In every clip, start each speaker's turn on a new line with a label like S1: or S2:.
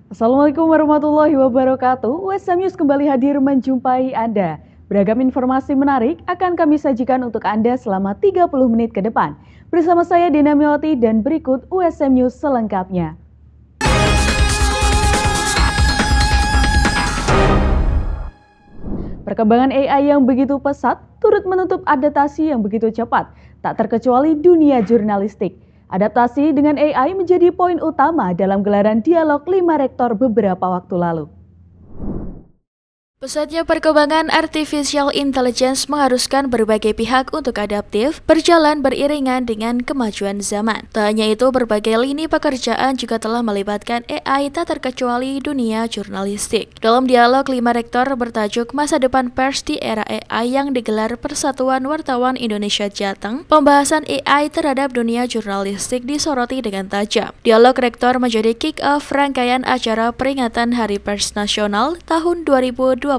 S1: Assalamualaikum warahmatullahi wabarakatuh. USM News kembali hadir menjumpai Anda. Beragam informasi menarik akan kami sajikan untuk Anda selama 30 menit ke depan. Bersama saya Dina Mioti dan berikut USM News selengkapnya. Perkembangan AI yang begitu pesat turut menutup adaptasi yang begitu cepat, tak terkecuali dunia jurnalistik. Adaptasi dengan AI menjadi poin utama dalam gelaran dialog 5 rektor beberapa waktu lalu.
S2: Pesatnya perkembangan artificial intelligence mengharuskan berbagai pihak untuk adaptif, berjalan beriringan dengan kemajuan zaman. Tak hanya itu, berbagai lini pekerjaan juga telah melibatkan AI, tak terkecuali dunia jurnalistik. Dalam dialog 5 rektor bertajuk Masa Depan Pers di Era AI yang digelar Persatuan Wartawan Indonesia Jateng, pembahasan AI terhadap dunia jurnalistik disoroti dengan tajam. Dialog rektor menjadi kick-off rangkaian acara peringatan Hari Pers Nasional tahun 2025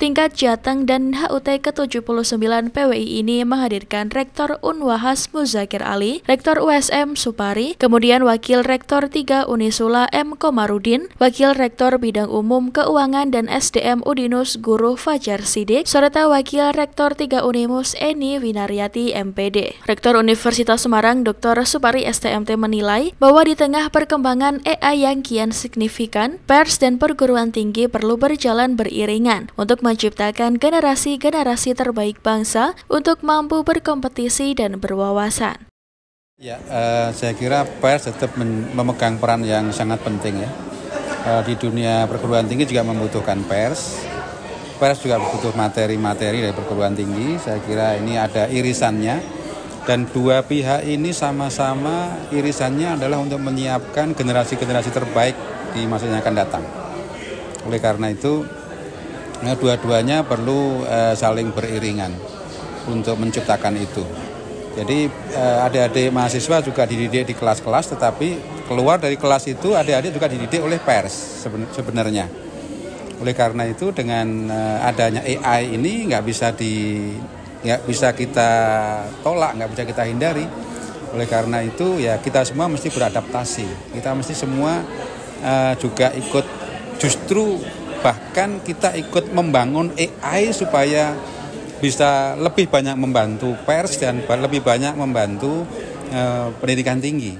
S2: tingkat Jateng, dan HUT ke-79 PWI ini menghadirkan Rektor Unwahas Muzakir Ali, Rektor USM Supari, kemudian Wakil Rektor 3 Unisula M. Komarudin, Wakil Rektor Bidang Umum Keuangan dan SDM Udinus Guru Fajar Sidik, serta Wakil Rektor 3 Unimus Eni Winaryati MPD. Rektor Universitas Semarang Dr. Supari STMT menilai bahwa di tengah perkembangan AI yang kian signifikan, pers dan perguruan tinggi perlu berjalan beriringan untuk menciptakan generasi-generasi terbaik bangsa untuk mampu berkompetisi dan berwawasan.
S3: Ya, saya kira pers tetap memegang peran yang sangat penting ya. Di dunia perguruan tinggi juga membutuhkan pers. Pers juga butuh materi-materi dari perguruan tinggi. Saya kira ini ada irisannya. Dan dua pihak ini sama-sama irisannya adalah untuk menyiapkan generasi-generasi terbaik di masa yang akan datang. Oleh karena itu, dua-duanya perlu saling beriringan untuk menciptakan itu. Jadi adik-adik mahasiswa juga dididik di kelas-kelas, tetapi keluar dari kelas itu adik-adik juga dididik oleh pers sebenarnya. Oleh karena itu dengan adanya AI ini nggak bisa kita tolak, nggak bisa kita hindari. Oleh karena itu ya kita semua mesti beradaptasi. Kita mesti semua juga ikut, justru bahkan kita ikut membangun AI supaya bisa lebih banyak membantu pers dan lebih banyak membantu pendidikan tinggi.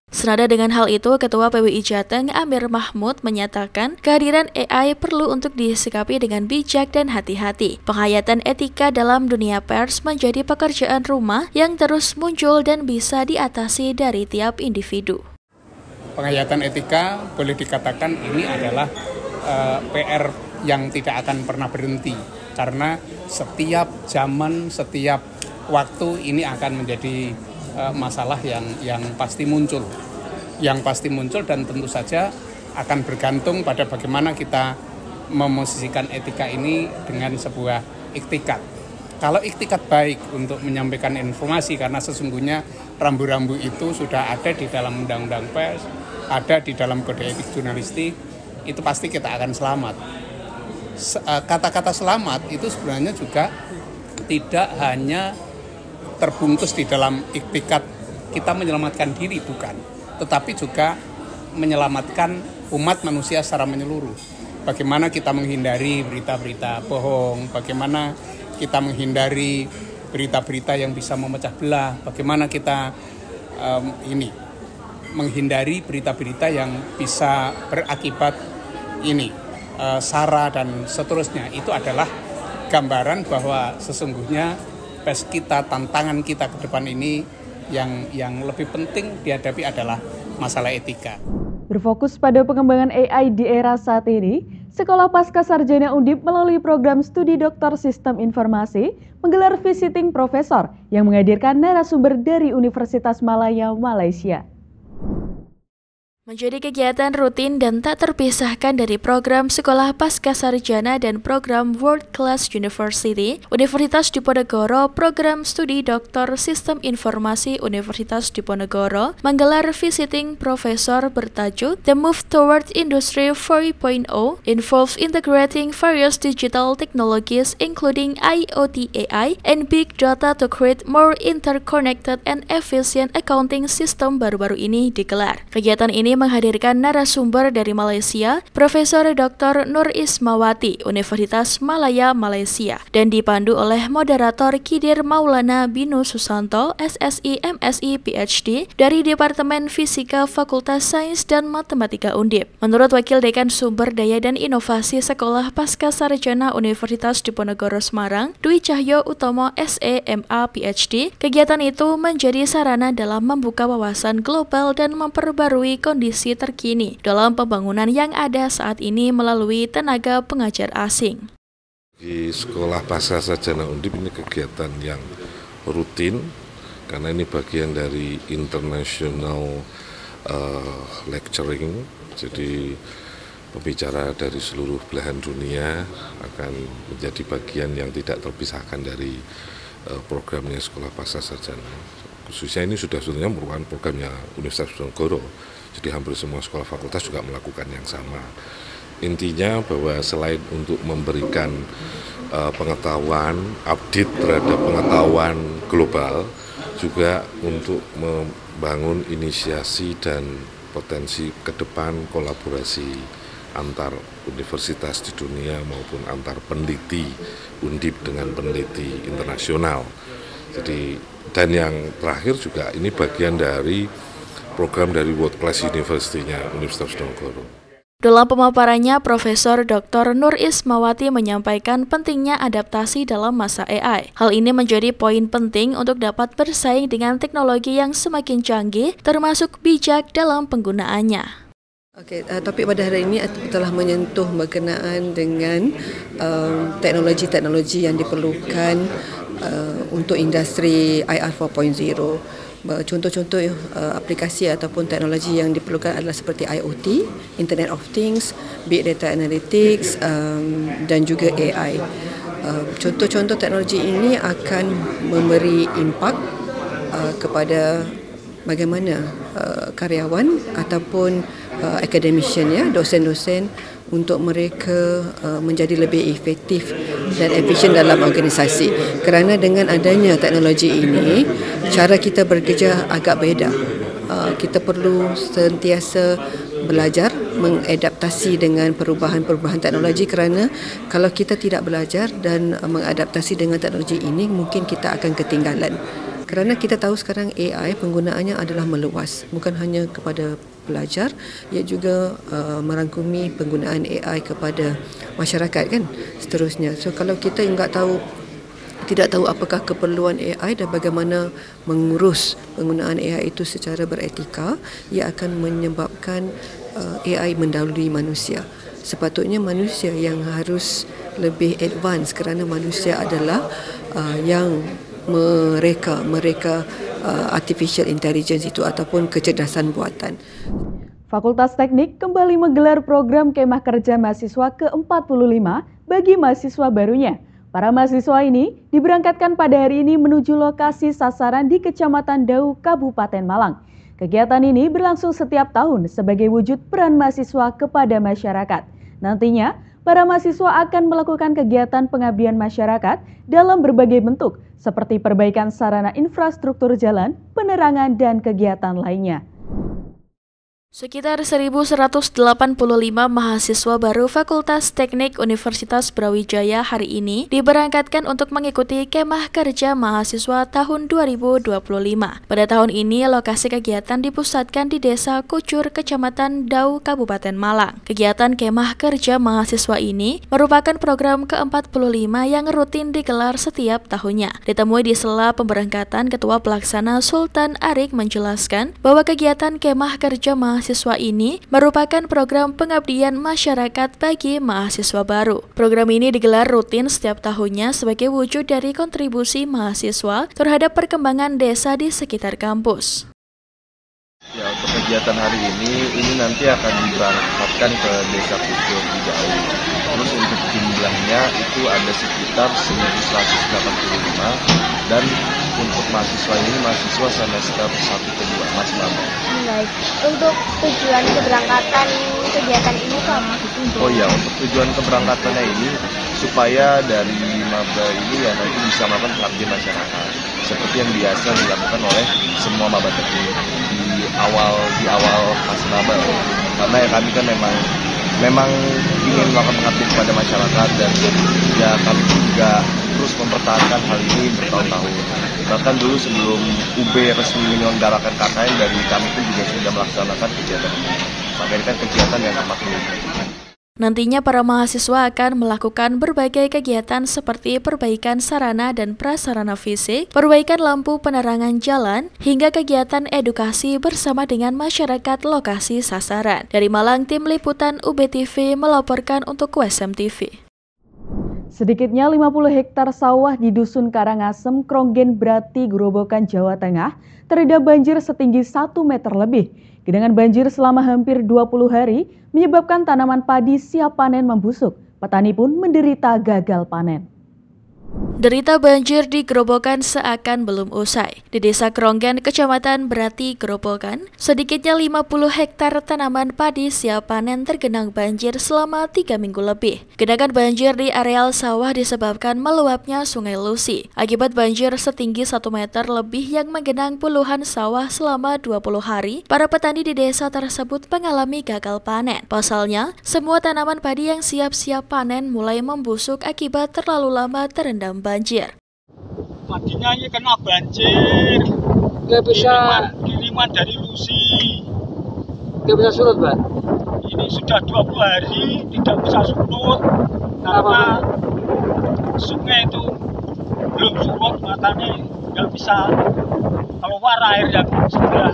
S2: Senada dengan hal itu, Ketua PWI Jateng Amir Mahmud menyatakan kehadiran AI perlu untuk disikapi dengan bijak dan hati-hati. Penghayatan etika dalam dunia pers menjadi pekerjaan rumah yang terus muncul dan bisa diatasi dari tiap individu.
S4: Penghayatan etika boleh dikatakan ini adalah PR yang tidak akan pernah berhenti, karena setiap zaman, setiap waktu ini akan menjadi masalah yang pasti muncul, dan tentu saja akan bergantung pada bagaimana kita memosisikan etika ini dengan sebuah iktikat. Kalau iktikat baik untuk menyampaikan informasi, karena sesungguhnya rambu-rambu itu sudah ada di dalam undang-undang pers, ada di dalam kode etik jurnalistik, itu pasti kita akan selamat. Kata-kata selamat itu sebenarnya juga tidak hanya terbungkus di dalam iktikat kita menyelamatkan diri, bukan, tetapi juga menyelamatkan umat manusia secara menyeluruh. Bagaimana kita menghindari berita-berita bohong, bagaimana kita menghindari berita-berita yang bisa memecah belah, bagaimana kita menghindari berita-berita yang bisa berakibat sara dan seterusnya. Itu adalah gambaran bahwa sesungguhnya pers kita, tantangan kita ke depan ini yang lebih penting dihadapi adalah masalah etika.
S1: Berfokus pada pengembangan AI di era saat ini, Sekolah Pascasarjana Undip melalui program studi Doktor Sistem Informasi menggelar visiting profesor yang menghadirkan narasumber dari Universitas Malaya, Malaysia.
S2: Menjadi kegiatan rutin dan tak terpisahkan dari program Sekolah Pascasarjana dan program World Class University, Universitas Diponegoro, program studi Doktor Sistem Informasi Universitas Diponegoro menggelar visiting profesor bertajuk The Move Toward Industry 4.0 involves integrating various digital technologies including IoT, AI, and big data to create more interconnected and efficient accounting system baru-baru ini digelar. Kegiatan ini menghadirkan narasumber dari Malaysia, Profesor Dr. Nur Ismawati, Universitas Malaya, Malaysia, dan dipandu oleh moderator Kidir Maulana Binu Susanto, SSI MSI PhD dari Departemen Fisika Fakultas Sains dan Matematika Undip. Menurut Wakil Dekan Sumber Daya dan Inovasi Sekolah Pascasarjana Universitas Diponegoro Semarang, Dwi Cahyo Utomo SEMA PhD, kegiatan itu menjadi sarana dalam membuka wawasan global dan memperbarui kondisi terkini dalam pembangunan yang ada saat ini melalui tenaga pengajar asing.
S5: Di Sekolah Pascasarjana Undip ini kegiatan yang rutin karena ini bagian dari international lecturing, jadi pembicara dari seluruh belahan dunia akan menjadi bagian yang tidak terpisahkan dari programnya Sekolah Pascasarjana. Khususnya ini sudah sebenarnya merupakan programnya Universitas Diponegoro, jadi hampir semua sekolah fakultas juga melakukan yang sama. Intinya bahwa selain untuk memberikan pengetahuan, update terhadap pengetahuan global, juga untuk membangun inisiasi dan potensi ke depan kolaborasi antar universitas di dunia maupun antar peneliti Undip dengan peneliti internasional. Jadi dan yang terakhir juga ini bagian dari program dari World Class University-nya Universitas Diponegoro.
S2: Dalam pemaparannya, Profesor Dr. Nur Ismawati menyampaikan pentingnya adaptasi dalam masa AI. Hal ini menjadi poin penting untuk dapat bersaing dengan teknologi yang semakin canggih, termasuk bijak dalam penggunaannya.
S6: Topik pada hari ini telah menyentuh berkenaan dengan teknologi-teknologi yang diperlukan untuk industri IR 4.0. Contoh-contoh aplikasi ataupun teknologi yang diperlukan adalah seperti IoT, Internet of Things, Big Data Analytics dan juga AI. Contoh-contoh teknologi ini akan memberi impak kepada bagaimana karyawan ataupun academician, ya, dosen-dosen, untuk mereka menjadi lebih efektif dan efisien dalam organisasi. Kerana dengan adanya teknologi ini, cara kita bekerja agak beza. Kita perlu sentiasa belajar mengadaptasi dengan perubahan-perubahan teknologi, kerana kalau kita tidak belajar dan mengadaptasi dengan teknologi ini, mungkin kita akan ketinggalan. Kerana kita tahu sekarang AI penggunaannya adalah meluas, bukan hanya kepada pelajar, ia juga merangkumi penggunaan AI kepada masyarakat, kan, seterusnya. So kalau kita tidak tahu apakah keperluan AI dan bagaimana mengurus penggunaan AI itu secara beretika, ia akan menyebabkan AI mendahului manusia. Sepatutnya manusia yang harus lebih advance, kerana manusia adalah yang mereka artificial intelligence itu ataupun kecerdasan buatan.
S1: Fakultas Teknik kembali menggelar program Kemah Kerja Mahasiswa ke-45 bagi mahasiswa barunya. Para mahasiswa ini diberangkatkan pada hari ini menuju lokasi sasaran di Kecamatan Dau, Kabupaten Malang. Kegiatan ini berlangsung setiap tahun sebagai wujud peran mahasiswa kepada masyarakat. Nantinya, para mahasiswa akan melakukan kegiatan pengabdian masyarakat dalam berbagai bentuk, seperti perbaikan sarana infrastruktur jalan, penerangan, dan kegiatan lainnya.
S2: Sekitar 1.185 mahasiswa baru Fakultas Teknik Universitas Brawijaya hari ini diberangkatkan untuk mengikuti Kemah Kerja Mahasiswa tahun 2025. Pada tahun ini, lokasi kegiatan dipusatkan di Desa Kucur, Kecamatan Dau, Kabupaten Malang. Kegiatan Kemah Kerja Mahasiswa ini merupakan program ke-45 yang rutin digelar setiap tahunnya. Ditemui di sela pemberangkatan, Ketua Pelaksana Sultan Arik menjelaskan bahwa kegiatan Kemah Kerja Mahasiswa ini merupakan program pengabdian masyarakat bagi mahasiswa baru. Program ini digelar rutin setiap tahunnya sebagai wujud dari kontribusi mahasiswa terhadap perkembangan desa di sekitar kampus.
S7: Ya, untuk kegiatan hari ini nanti akan diberangkatkan ke Desa Kucur di Dau. Terus untuk jumlahnya itu ada sekitar 1.185 dan untuk mahasiswa ini mahasiswa semester 1 ke 2, Mas Bambang.
S8: Baik, untuk tujuan keberangkatan kegiatan ini apa?
S7: Oh iya, untuk tujuan keberangkatannya ini supaya dari maba ini ya nanti bisa melakukan pengabdian masyarakat seperti yang biasa dilakukan oleh semua maba teknik di di awal fase maba, karena ya kami kan memang ingin melakukan pengabdian kepada masyarakat, dan ya kami pun juga terus mempertahankan hal ini bertahun-tahun. Bahkan dulu sebelum UB resmi menyelenggarakan KKN, dari kami pun juga sudah melaksanakan kegiatan ini. Maka ini kan kegiatan yang amat menarik.
S2: Nantinya para mahasiswa akan melakukan berbagai kegiatan seperti perbaikan sarana dan prasarana fisik, perbaikan lampu penerangan jalan, hingga kegiatan edukasi bersama dengan masyarakat lokasi sasaran. Dari Malang, Tim Liputan UBTV melaporkan untuk USM TV.
S1: Sedikitnya 50 hektar sawah di Dusun Karangasem, Kronggen Brati, Grobogan, Jawa Tengah terendam banjir setinggi 1 meter lebih. Genangan banjir selama hampir 20 hari menyebabkan tanaman padi siap panen membusuk. Petani pun menderita gagal panen.
S2: Derita banjir di Grobogan seakan belum usai. Di Desa Kronggen, Kecamatan Brati, Grobogan, sedikitnya 50 hektar tanaman padi siap panen tergenang banjir selama 3 minggu lebih. Genangan banjir di areal sawah disebabkan meluapnya Sungai Lusi. Akibat banjir setinggi 1 meter lebih yang menggenang puluhan sawah selama 20 hari, para petani di desa tersebut mengalami gagal panen. Pasalnya, semua tanaman padi yang siap-siap panen mulai membusuk akibat terlalu lama terendam banjir.
S9: Padinya ini kena banjir.
S10: Nggak bisa
S9: kiriman dari Lusi.
S10: Nggak bisa surut, Pak?
S9: Ini sudah 20 hari tidak bisa surut karena sungai itu belum surut, makanya nggak bisa keluar air yang sudah.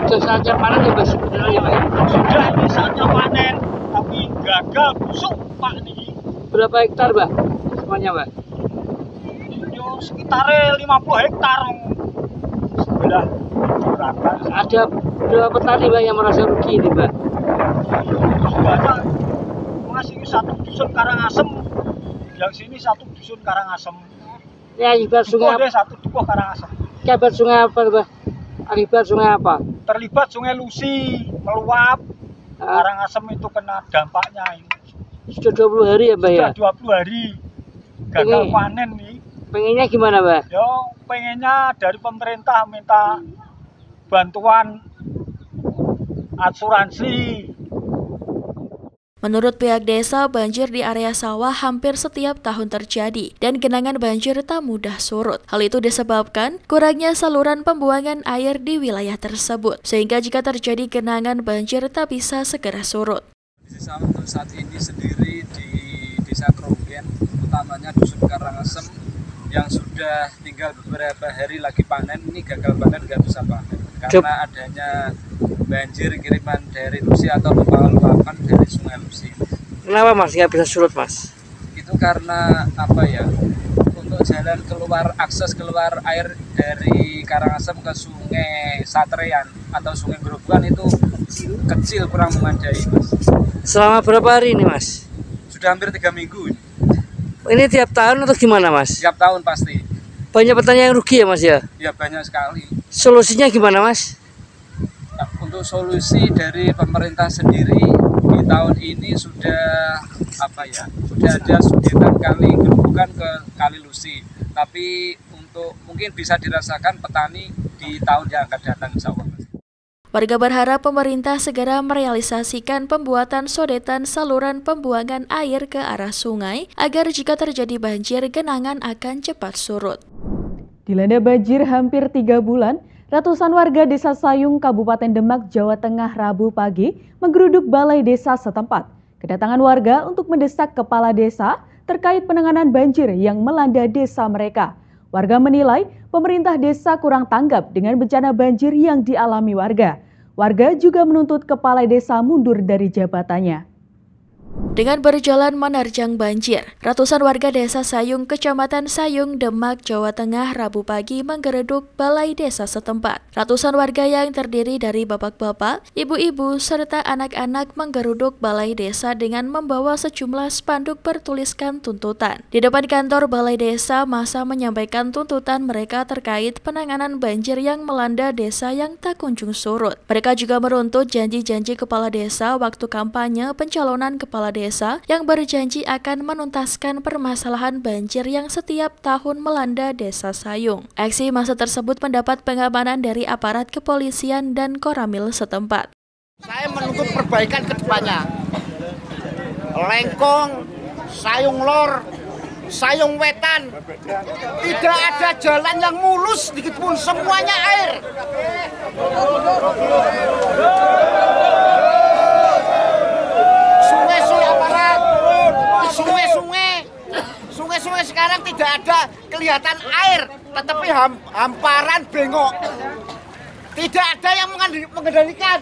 S10: Sudah saatnya panen ya, Pak, sebenarnya, Pak?
S9: Sudah, ini saatnya panen, tapi gagal busuk, Pak, ini.
S10: Berapa hektar, Pak? Semuanya, Pak?
S9: Yo, sekitar 50 hektar. Sebelah berapa?
S10: Ada berapa petani, Pak, yang merasa rugi ini, Pak?
S9: Sudah ada masih satu dusun Karangasem. Yang sini satu dusun Karangasem.
S10: Ya, akibat sungai apa?
S9: Satu dukuh Karangasem.
S10: Akibat sungai apa, Pak? Akibat sungai apa?
S9: Terlibat Sungai Lusi, meluap. Karangasem itu kena dampaknya ini.
S10: Sudah 20 hari ya, Mbak, ya?
S9: Sudah 20 hari gagal panen nih.
S10: Pengennya gimana, Mbak?
S9: Yo, pengennya dari pemerintah minta bantuan asuransi.
S2: Menurut pihak desa, banjir di area sawah hampir setiap tahun terjadi dan genangan banjir tak mudah surut. Hal itu disebabkan kurangnya saluran pembuangan air di wilayah tersebut, sehingga jika terjadi genangan banjir tak bisa segera surut.
S11: Untuk saat ini sendiri di Desa Kronggen, utamanya Dusun Karangasem, yang sudah tinggal beberapa hari lagi panen, ini gagal panen, nggak bisa panen karena adanya banjir kiriman dari Lusi atau luapan dari Sungai Lusi.
S10: Kenapa, Mas, nggak bisa surut, Mas?
S11: Itu karena apa ya? Untuk jalan keluar, akses keluar air dari Karangasem ke Sungai Satrean atau Sungai Grobogan itu kecil, kurang memadai, Mas.
S10: Selama berapa hari ini, Mas?
S11: Sudah hampir 3 minggu.
S10: Ini tiap tahun atau gimana, Mas?
S11: Tiap tahun pasti.
S10: Banyak petani yang rugi ya, Mas, ya?
S11: Ya, banyak sekali.
S10: Solusinya gimana, Mas?
S11: Nah, untuk solusi dari pemerintah sendiri di tahun ini sudah ada sudetan kali Grobogan ke Kali Lusi. Tapi untuk mungkin bisa dirasakan petani di tahun yang akan datang, insya Allah.
S2: Warga berharap pemerintah segera merealisasikan pembuatan sodetan saluran pembuangan air ke arah sungai agar jika terjadi banjir, genangan akan cepat surut.
S1: Dilanda banjir hampir 3 bulan, ratusan warga Desa Sayung, Kabupaten Demak, Jawa Tengah, Rabu pagi menggeruduk balai desa setempat. Kedatangan warga untuk mendesak kepala desa terkait penanganan banjir yang melanda desa mereka. Warga menilai pemerintah desa kurang tanggap dengan bencana banjir yang dialami warga. Warga juga menuntut kepala desa mundur dari jabatannya.
S2: Dengan berjalan menerjang banjir, ratusan warga Desa Sayung, Kecamatan Sayung, Demak, Jawa Tengah, Rabu pagi menggeruduk balai desa setempat. Ratusan warga yang terdiri dari bapak-bapak, ibu-ibu, serta anak-anak menggeruduk balai desa dengan membawa sejumlah spanduk bertuliskan tuntutan. Di depan kantor balai desa, massa menyampaikan tuntutan mereka terkait penanganan banjir yang melanda desa yang tak kunjung surut. Mereka juga meruntut janji-janji kepala desa waktu kampanye pencalonan kepala desa desa yang berjanji akan menuntaskan permasalahan banjir yang setiap tahun melanda Desa Sayung. Aksi massa tersebut mendapat pengamanan dari aparat kepolisian dan Koramil setempat.
S12: Saya menuntut perbaikan ke depannya. Lengkong, Sayung Lor, Sayung Wetan, tidak ada jalan yang mulus sedikit pun, semuanya air. Sungai-sungai aparat, sungai-sungai sekarang tidak ada kelihatan air, tetapi hamparan bengok. Tidak ada yang mengendalikan.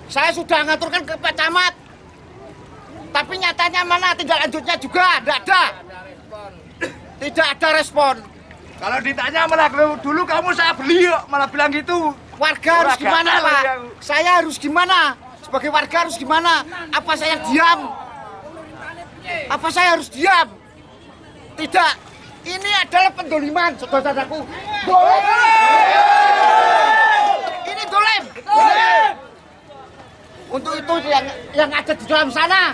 S12: Saya sudah ngaturkan ke Pak Camat, tapi nyatanya mana tindak lanjutnya juga tidak ada. Tidak ada respon.
S13: Kalau ditanya malah dulu kamu saya beli malah bilang gitu.
S12: Warga harus gimana Pak? Saya harus gimana? Sebagai warga harus gimana? Apa saya diam? Apa saya harus diam? Tidak. Ini adalah pendoliman, saudara-saudaraku. Dolem. Ini dolem. Untuk itu yang ada di dalam sana,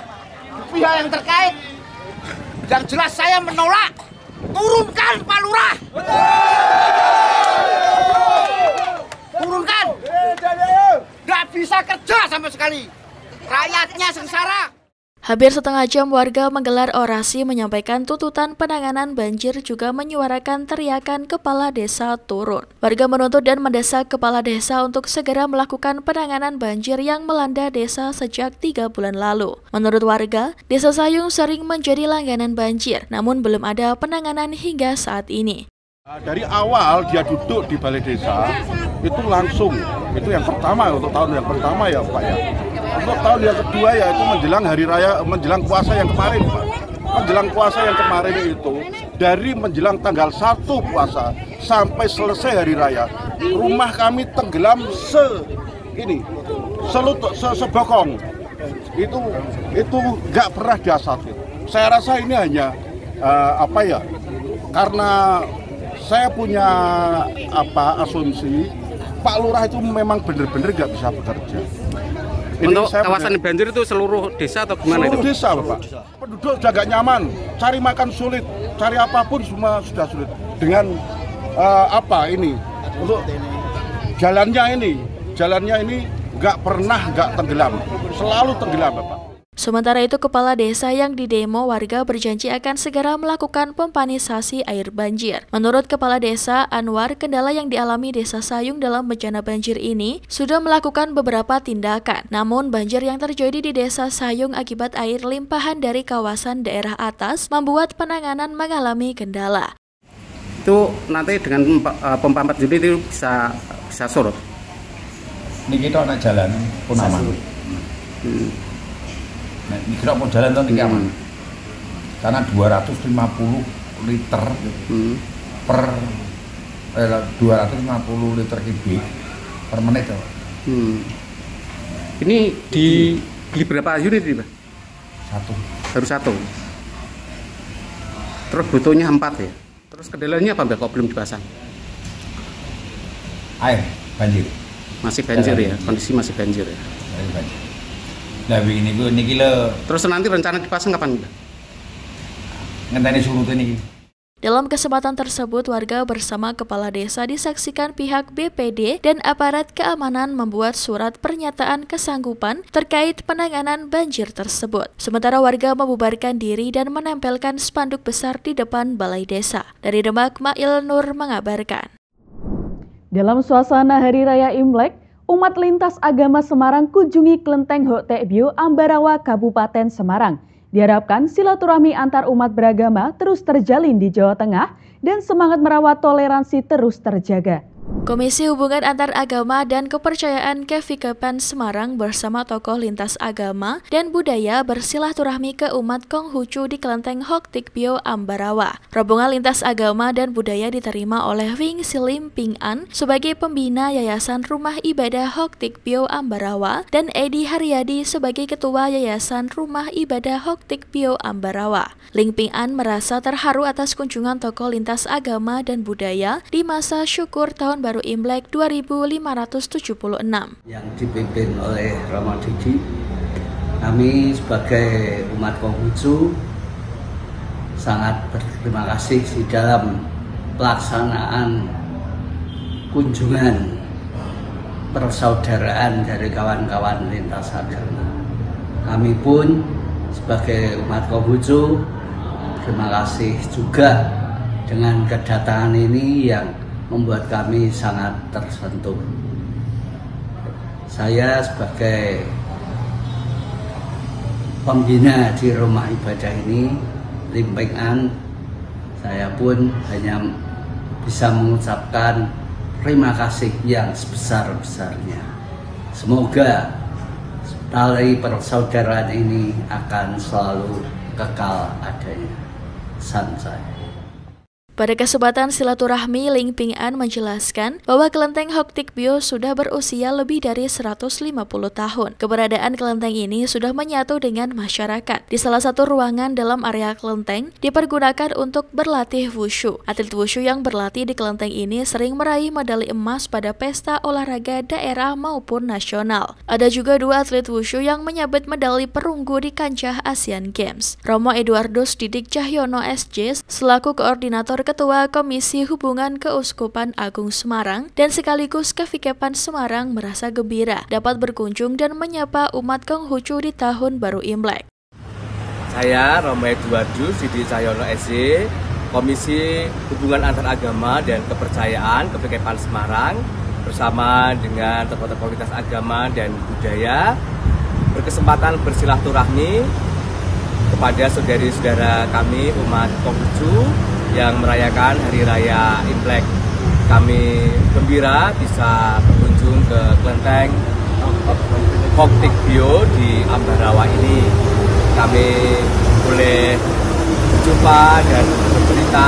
S12: pihak yang terkait, yang jelas saya menolak. Turunkan Pak Lurah. Turunkan. Nggak bisa kerja sama sekali. Rakyatnya sengsara.
S2: Hampir setengah jam warga menggelar orasi menyampaikan tuntutan penanganan banjir, juga menyuarakan teriakan kepala desa turun. Warga menuntut dan mendesak kepala desa untuk segera melakukan penanganan banjir yang melanda desa sejak 3 bulan lalu. Menurut warga, Desa Sayung sering menjadi langganan banjir, namun belum ada penanganan hingga saat ini.
S14: Dari awal dia duduk di balai desa, itu langsung, itu yang pertama, untuk tahun yang pertama ya Pak ya. Untuk tahun yang kedua ya itu menjelang hari raya, menjelang puasa yang kemarin Pak. Menjelang puasa yang kemarin itu, dari menjelang tanggal 1 puasa sampai selesai hari raya, rumah kami tenggelam sebokong. Itu nggak pernah diasatin. Saya rasa ini hanya karena saya punya asumsi Pak Lurah itu memang benar-benar nggak bisa bekerja.
S15: Untuk kawasan banjir itu seluruh desa atau gimana itu?
S14: Seluruh desa, Bapak. Penduduk sudah nggak nyaman, cari makan sulit, cari apapun semua sudah sulit. Dengan untuk jalannya ini nggak tenggelam, selalu tenggelam, Bapak.
S2: Sementara itu, kepala desa yang didemo warga berjanji akan segera melakukan pempanisasi air banjir. Menurut kepala desa Anwar, kendala yang dialami Desa Sayung dalam bencana banjir ini sudah melakukan beberapa tindakan. Namun, banjir yang terjadi di Desa Sayung akibat air limpahan dari kawasan daerah atas membuat penanganan mengalami kendala.
S15: Itu nanti dengan pompa 4 Juli itu bisa surut.
S16: Ini kita nak jalan pun aman. Nah, ini kira mau jalan tuh aman. Karena 250 liter per 250 liter kubik per menit.
S15: Ini dibeli berapa unit ini, Pak?
S16: 1.
S15: Baru 1. Terus butuhnya 4 ya. Terus kendalanya apa, Mbak, kok belum dipasang?
S16: Air banjir.
S15: Masih banjir ya, kondisi masih banjir ya.
S16: Banjir. Nah, ini kilo.
S15: Terus nanti rencana dipasang kapan, Mbak?
S16: Ngenteni surut ini.
S2: Dalam kesempatan tersebut, warga bersama kepala desa disaksikan pihak BPD dan aparat keamanan membuat surat pernyataan kesanggupan terkait penanganan banjir tersebut. Sementara warga membubarkan diri dan menempelkan spanduk besar di depan balai desa. Dari Demak, Mail Nur mengabarkan.
S1: Dalam suasana Hari Raya Imlek, umat lintas agama Semarang kunjungi Klenteng Hoktekbyo, Ambarawa, Kabupaten Semarang. Diharapkan silaturahmi antar umat beragama terus terjalin di Jawa Tengah dan semangat merawat toleransi terus terjaga.
S2: Komisi Hubungan Antar Agama dan Kepercayaan KFIKPAN Semarang bersama tokoh lintas agama dan budaya bersilaturahmi ke umat Konghucu di Klenteng Hoktekbyo, Ambarawa. Rombongan lintas agama dan budaya diterima oleh Wing Silim Ping An sebagai pembina Yayasan Rumah Ibadah Hoktekbyo Ambarawa dan Edi Haryadi sebagai Ketua Yayasan Rumah Ibadah Hoktekbyo Ambarawa. Ling Ping An merasa terharu atas kunjungan tokoh lintas agama dan budaya di masa syukur Tahun Baru Imlek 2576
S17: yang dipimpin oleh Rama Didi Kami sebagai umat Konghucu sangat berterima kasih di dalam pelaksanaan kunjungan persaudaraan dari kawan-kawan lintas agama. Kami pun sebagai umat Konghucu terima kasih juga dengan kedatangan ini yang membuat kami sangat tersentuh. Saya sebagai pembina di rumah ibadah ini, Limpengan, saya pun hanya bisa mengucapkan terima kasih yang sebesar-besarnya. Semoga tali persaudaraan ini akan selalu kekal adanya. Sansai.
S2: Pada kesempatan silaturahmi, Ling Ping An menjelaskan bahwa kelenteng Hock Tik Bio sudah berusia lebih dari 150 tahun. Keberadaan kelenteng ini sudah menyatu dengan masyarakat. Di salah satu ruangan dalam area kelenteng dipergunakan untuk berlatih wushu. Atlet wushu yang berlatih di kelenteng ini sering meraih medali emas pada pesta olahraga daerah maupun nasional. Ada juga 2 atlet wushu yang menyabet medali perunggu di kancah Asian Games. Romo Eduardus Didik Cahyono SJ selaku koordinator Ketua Komisi Hubungan Keuskupan Agung Semarang dan sekaligus Kevikepan Semarang merasa gembira dapat berkunjung dan menyapa umat Konghucu di tahun baru Imlek.
S18: Saya Romo Eduardus Didik Cahyono SJ, Komisi Hubungan Antaragama dan Kepercayaan Kevikepan Semarang bersama dengan tokoh-tokoh lintas agama dan budaya berkesempatan bersilaturahmi kepada saudari-saudara kami umat Konghucu yang merayakan Hari Raya Imlek. Kami gembira bisa berkunjung ke kelenteng Hock Tik Bio di Ambarawa ini. Kami boleh berjumpa dan bercerita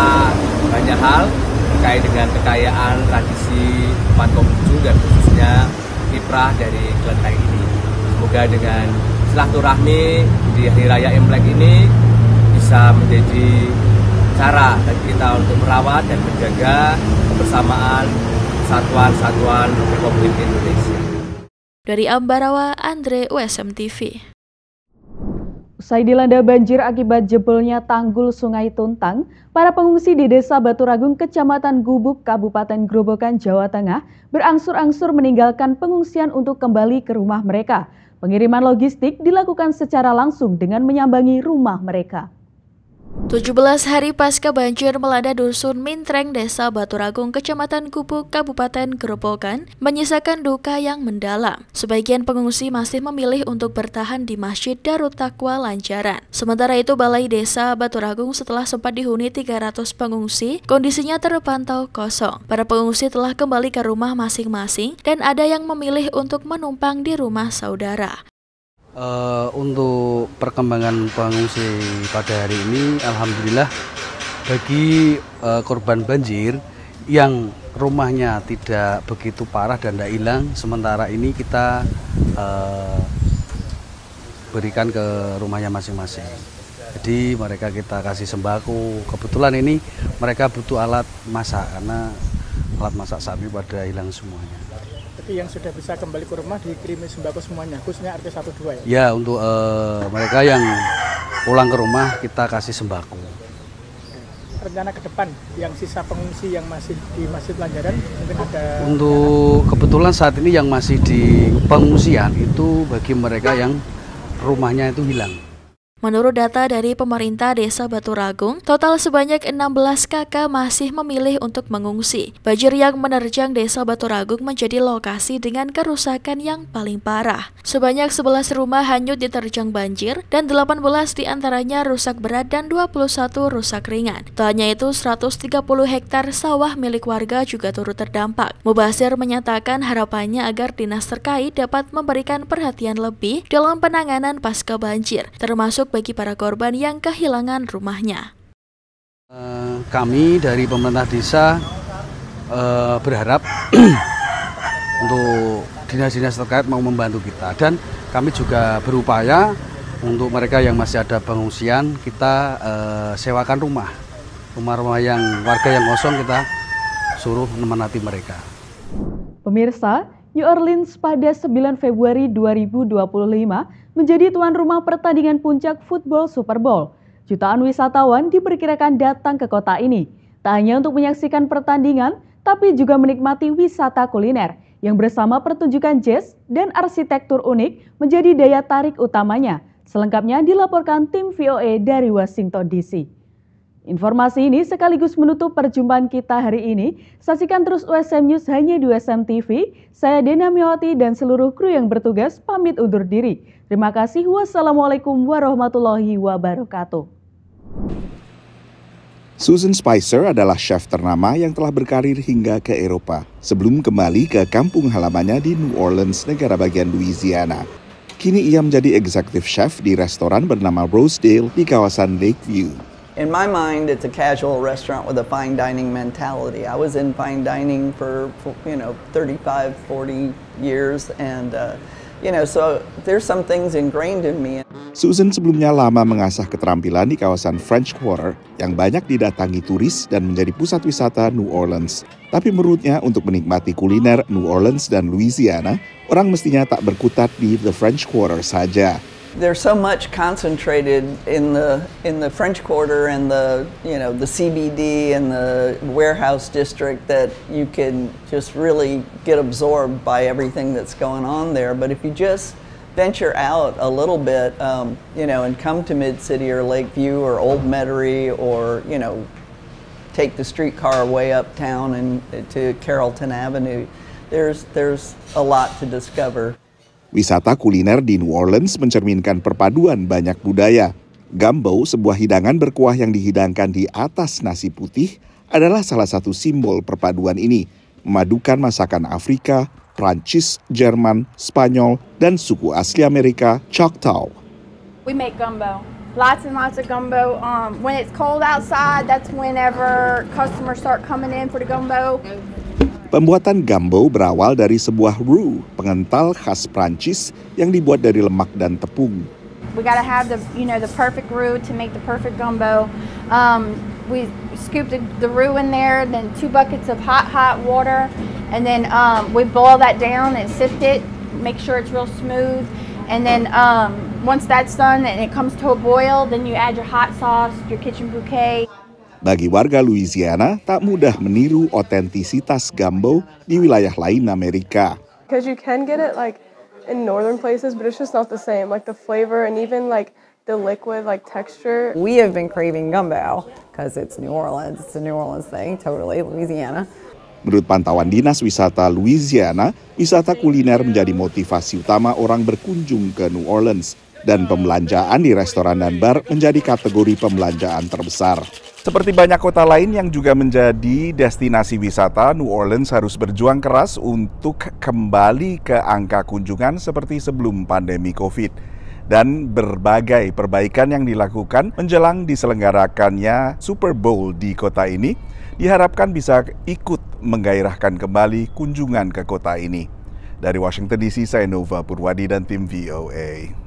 S18: banyak hal terkait dengan kekayaan tradisi umat Konghucu dan khususnya kiprah dari kelenteng ini. Semoga dengan silaturahmi di Hari Raya Imlek ini bisa menjadi cara bagi kita untuk merawat dan menjaga kebersamaan satuan-satuan Republik Indonesia.
S2: Dari Ambarawa, Andre, USM TV.
S1: Usai dilanda banjir akibat jebolnya tanggul Sungai Tuntang, para pengungsi di Desa Baturagung, Kecamatan Gubuk, Kabupaten Grobogan, Jawa Tengah, berangsur-angsur meninggalkan pengungsian untuk kembali ke rumah mereka. Pengiriman logistik dilakukan secara langsung dengan menyambangi rumah mereka.
S2: 17 hari pasca banjir melanda Dusun Mintreng, Desa Baturagung, Kecamatan Gubuk, Kabupaten Grobogan, menyisakan duka yang mendalam. Sebagian pengungsi masih memilih untuk bertahan di Masjid Darut Taqwa Lancaran. Sementara itu, Balai Desa Baturagung setelah sempat dihuni 300 pengungsi, kondisinya terpantau kosong. Para pengungsi telah kembali ke rumah masing-masing dan ada yang memilih untuk menumpang di rumah saudara.
S19: Untuk perkembangan pengungsi pada hari ini, alhamdulillah bagi korban banjir yang rumahnya tidak begitu parah dan tidak hilang, sementara ini kita berikan ke rumahnya masing-masing. Jadi mereka kita kasih sembako. Kebetulan ini mereka butuh alat masak karena alat masak sapi pada hilang semuanya.
S20: Yang sudah bisa kembali ke rumah dikirimi sembako semuanya, khususnya RT 12 ya?
S19: Ya, untuk mereka yang pulang ke rumah kita kasih sembako.
S20: Rencana ke depan yang sisa pengungsi yang masih di Masjid Lancaran mungkin ada?
S19: Untuk kebetulan saat ini yang masih di pengungsian itu bagi mereka yang rumahnya itu hilang.
S2: Menurut data dari pemerintah Desa Baturagung, total sebanyak 16 kakak masih memilih untuk mengungsi. Banjir yang menerjang Desa Baturagung menjadi lokasi dengan kerusakan yang paling parah. Sebanyak 11 rumah hanyut diterjang banjir dan 18 diantaranya rusak berat dan 21 rusak ringan. Tak hanya itu, 130 hektar sawah milik warga juga turut terdampak. Mubasir menyatakan harapannya agar dinas terkait dapat memberikan perhatian lebih dalam penanganan pasca banjir, termasuk bagi para korban yang kehilangan rumahnya.
S19: Kami dari pemerintah desa berharap untuk dinas-dinas terkait mau membantu kita, dan kami juga berupaya untuk mereka yang masih ada pengungsian kita sewakan rumah-rumah yang warga yang kosong kita suruh menempati mereka.
S1: Pemirsa, New Orleans pada 9 Februari 2025 menjadi tuan rumah pertandingan puncak football Super Bowl. Jutaan wisatawan diperkirakan datang ke kota ini, tak hanya untuk menyaksikan pertandingan, tapi juga menikmati wisata kuliner yang bersama pertunjukan jazz dan arsitektur unik menjadi daya tarik utamanya. Selengkapnya dilaporkan tim VOA dari Washington DC. Informasi ini sekaligus menutup perjumpaan kita hari ini. Saksikan terus USM News hanya di USM TV. Saya Dena Miawati dan seluruh kru yang bertugas pamit undur diri. Terima kasih. Wassalamualaikum warahmatullahi wabarakatuh.
S21: Susan Spicer adalah chef ternama yang telah berkarir hingga ke Eropa sebelum kembali ke kampung halamannya di New Orleans, negara bagian Louisiana. Kini ia menjadi executive chef di restoran bernama Rosedale di kawasan Lakeview.
S22: In my mind, it's a casual restaurant with a fine dining mentality. I was in fine dining for 35, 40 years, and so there's some things ingrained in me.
S21: Susan sebelumnya lama mengasah keterampilan di kawasan French Quarter yang banyak didatangi turis dan menjadi pusat wisata New Orleans. Tapi menurutnya untuk menikmati kuliner New Orleans dan Louisiana, orang mestinya tak berkutat di the French Quarter saja.
S22: There's so much concentrated in the French Quarter and the CBD and the warehouse district that you can just really get absorbed by everything that's going on there. But if you just venture out a little bit, and come to Mid-City or Lakeview or Old Metairie or take the streetcar way uptown and to Carrollton Avenue, there's a lot to discover.
S21: Wisata kuliner di New Orleans mencerminkan perpaduan banyak budaya. Gumbo, sebuah hidangan berkuah yang dihidangkan di atas nasi putih, adalah salah satu simbol perpaduan ini, memadukan masakan Afrika, Prancis, Jerman, Spanyol, dan suku asli Amerika, Choctaw.
S23: We make gumbo. Lots and lots of gumbo. When it's cold outside, that's whenever customers start coming in for the gumbo.
S21: Pembuatan gumbo berawal dari sebuah roux, pengental khas Prancis yang dibuat dari lemak dan tepung.
S23: We gotta have the perfect roux to make the perfect gumbo. We scoop the roux in there, then 2 buckets of hot water, and then we boil that down and sift it, make sure it's real smooth, and then once that's done and it comes to a boil, then you add your hot sauce, your kitchen bouquet.
S21: Bagi warga Louisiana, tak mudah meniru otentisitas gumbo di wilayah lain Amerika.
S24: Because you can get it like in northern places, but it's just not the same. Like the flavor and even like the liquid like texture.
S25: We have been craving gumbo because it's New Orleans. It's a New Orleans thing, totally Louisiana.
S21: Menurut pantauan Dinas Wisata Louisiana, wisata kuliner menjadi motivasi utama orang berkunjung ke New Orleans. Dan pembelanjaan di restoran dan bar menjadi kategori pembelanjaan terbesar. Seperti banyak kota lain yang juga menjadi destinasi wisata, New Orleans harus berjuang keras untuk kembali ke angka kunjungan seperti sebelum pandemi COVID. Dan berbagai perbaikan yang dilakukan menjelang diselenggarakannya Super Bowl di kota ini, diharapkan bisa ikut menggairahkan kembali kunjungan ke kota ini. Dari Washington DC, saya Nova Purwadi dan tim VOA.